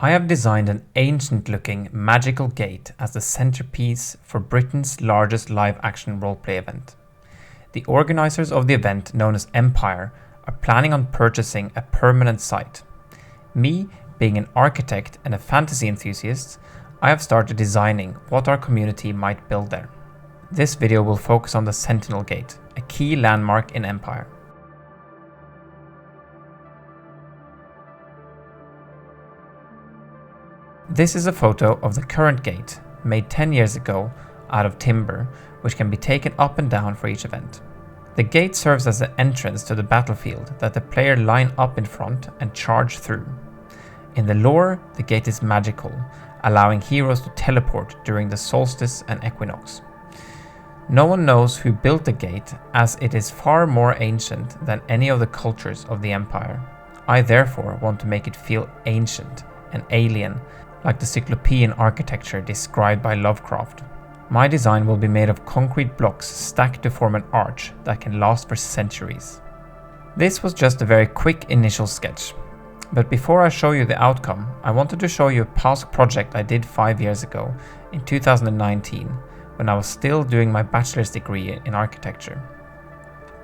I have designed an ancient-looking magical gate as the centerpiece for Britain's largest live-action roleplay event. The organisers of the event, known as Empire, are planning on purchasing a permanent site. Me, being an architect and a fantasy enthusiast, I have started designing what our community might build there. This video will focus on the Sentinel Gate, a key landmark in Empire. This is a photo of the current gate, made 10 years ago out of timber, which can be taken up and down for each event. The gate serves as the entrance to the battlefield that the player line up in front and charge through. In the lore, the gate is magical, allowing heroes to teleport during the solstice and equinox. No one knows who built the gate, as it is far more ancient than any of the cultures of the Empire. I therefore want to make it feel ancient and alien, like the Cyclopean architecture described by Lovecraft. My design will be made of concrete blocks stacked to form an arch that can last for centuries. This was just a very quick initial sketch, but before I show you the outcome, I wanted to show you a past project I did 5 years ago, in 2019, when I was still doing my bachelor's degree in architecture.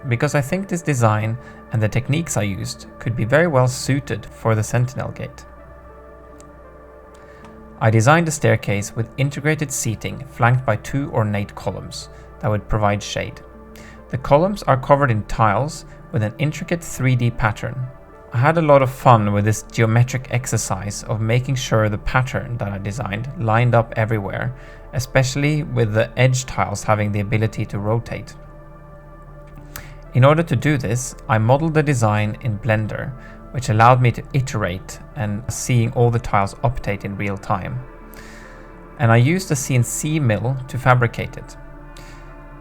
Because I think this design and the techniques I used could be very well suited for the Sentinel Gate. I designed a staircase with integrated seating flanked by 2 ornate columns that would provide shade. The columns are covered in tiles with an intricate 3D pattern. I had a lot of fun with this geometric exercise of making sure the pattern that I designed lined up everywhere, especially with the edge tiles having the ability to rotate. In order to do this, I modeled the design in Blender, which allowed me to iterate and seeing all the tiles update in real time. And I used a CNC mill to fabricate it.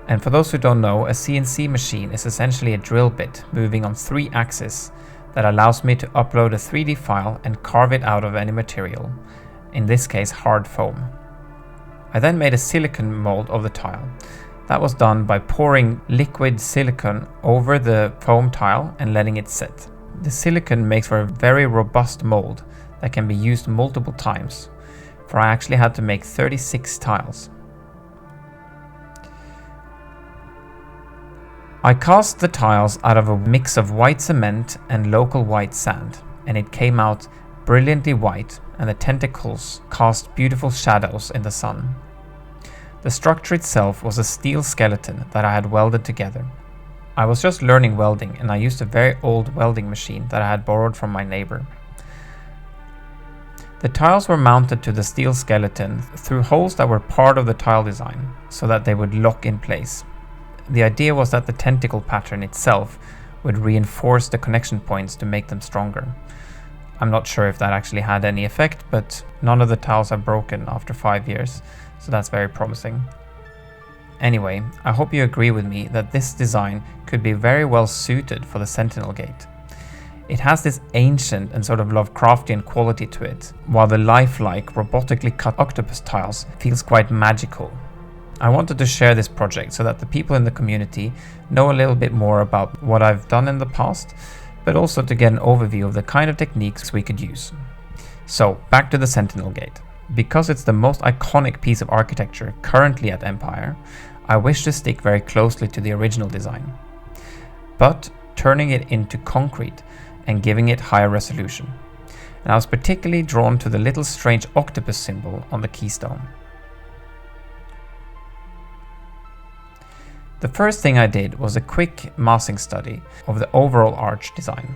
And for those who don't know, a CNC machine is essentially a drill bit moving on 3 axes that allows me to upload a 3D file and carve it out of any material, in this case hard foam. I then made a silicone mold of the tile. That was done by pouring liquid silicone over the foam tile and letting it set. The silicone makes for a very robust mold that can be used multiple times, for I actually had to make 36 tiles. I cast the tiles out of a mix of white cement and local white sand, and it came out brilliantly white, and the tentacles cast beautiful shadows in the sun. The structure itself was a steel skeleton that I had welded together. I was just learning welding, and I used a very old welding machine that I had borrowed from my neighbor. The tiles were mounted to the steel skeleton through holes that were part of the tile design, so that they would lock in place. The idea was that the tentacle pattern itself would reinforce the connection points to make them stronger. I'm not sure if that actually had any effect, but none of the tiles are broken after 5 years, so that's very promising. Anyway, I hope you agree with me that this design could be very well suited for the Sentinel Gate. It has this ancient and sort of Lovecraftian quality to it, while the lifelike, robotically cut octopus tiles feels quite magical. I wanted to share this project so that the people in the community know a little bit more about what I've done in the past, but also to get an overview of the kind of techniques we could use. So, back to the Sentinel Gate. Because it's the most iconic piece of architecture currently at Empire, I wish to stick very closely to the original design, but turning it into concrete and giving it higher resolution. And I was particularly drawn to the little strange octopus symbol on the keystone. The first thing I did was a quick massing study of the overall arch design.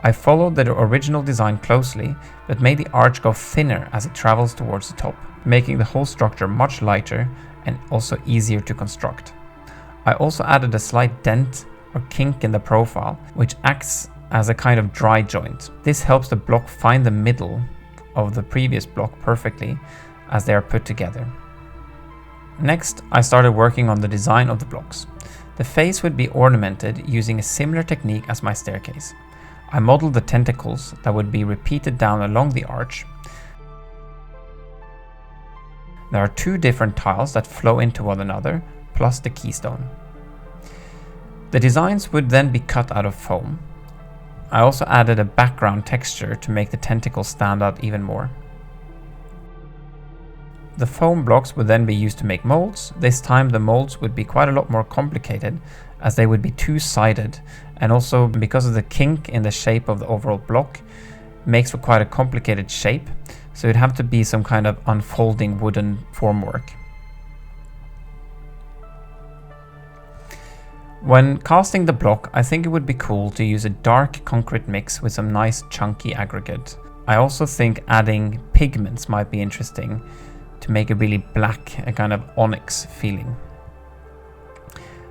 I followed the original design closely, but made the arch go thinner as it travels towards the top, making the whole structure much lighter and also easier to construct. I also added a slight dent or kink in the profile, which acts as a kind of dry joint. This helps the block find the middle of the previous block perfectly as they are put together. Next, I started working on the design of the blocks. The face would be ornamented using a similar technique as my staircase. I modeled the tentacles that would be repeated down along the arch. There are 2 different tiles that flow into one another, plus the keystone. The designs would then be cut out of foam. I also added a background texture to make the tentacles stand out even more. The foam blocks would then be used to make molds. This time the molds would be quite a lot more complicated, as they would be two-sided, and also because of the kink in the shape of the overall block makes for quite a complicated shape, so it'd have to be some kind of unfolding wooden formwork. When casting the block, I think it would be cool to use a dark concrete mix with some nice chunky aggregate. I also think adding pigments might be interesting to make it really black, a kind of onyx feeling.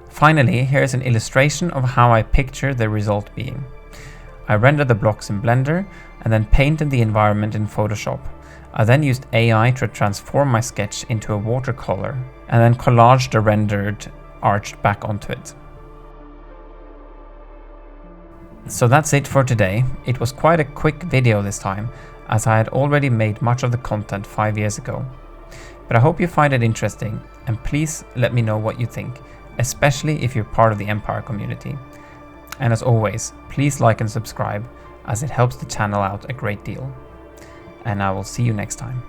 Finally, here's an illustration of how I picture the result being. I rendered the blocks in Blender and then painted the environment in Photoshop. I then used AI to transform my sketch into a watercolor and then collaged the rendered arch back onto it. So that's it for today. It was quite a quick video this time, as I had already made much of the content 5 years ago. But I hope you find it interesting, and please let me know what you think, especially if you're part of the Empire community. And as always, please like and subscribe, as it helps the channel out a great deal. And I will see you next time.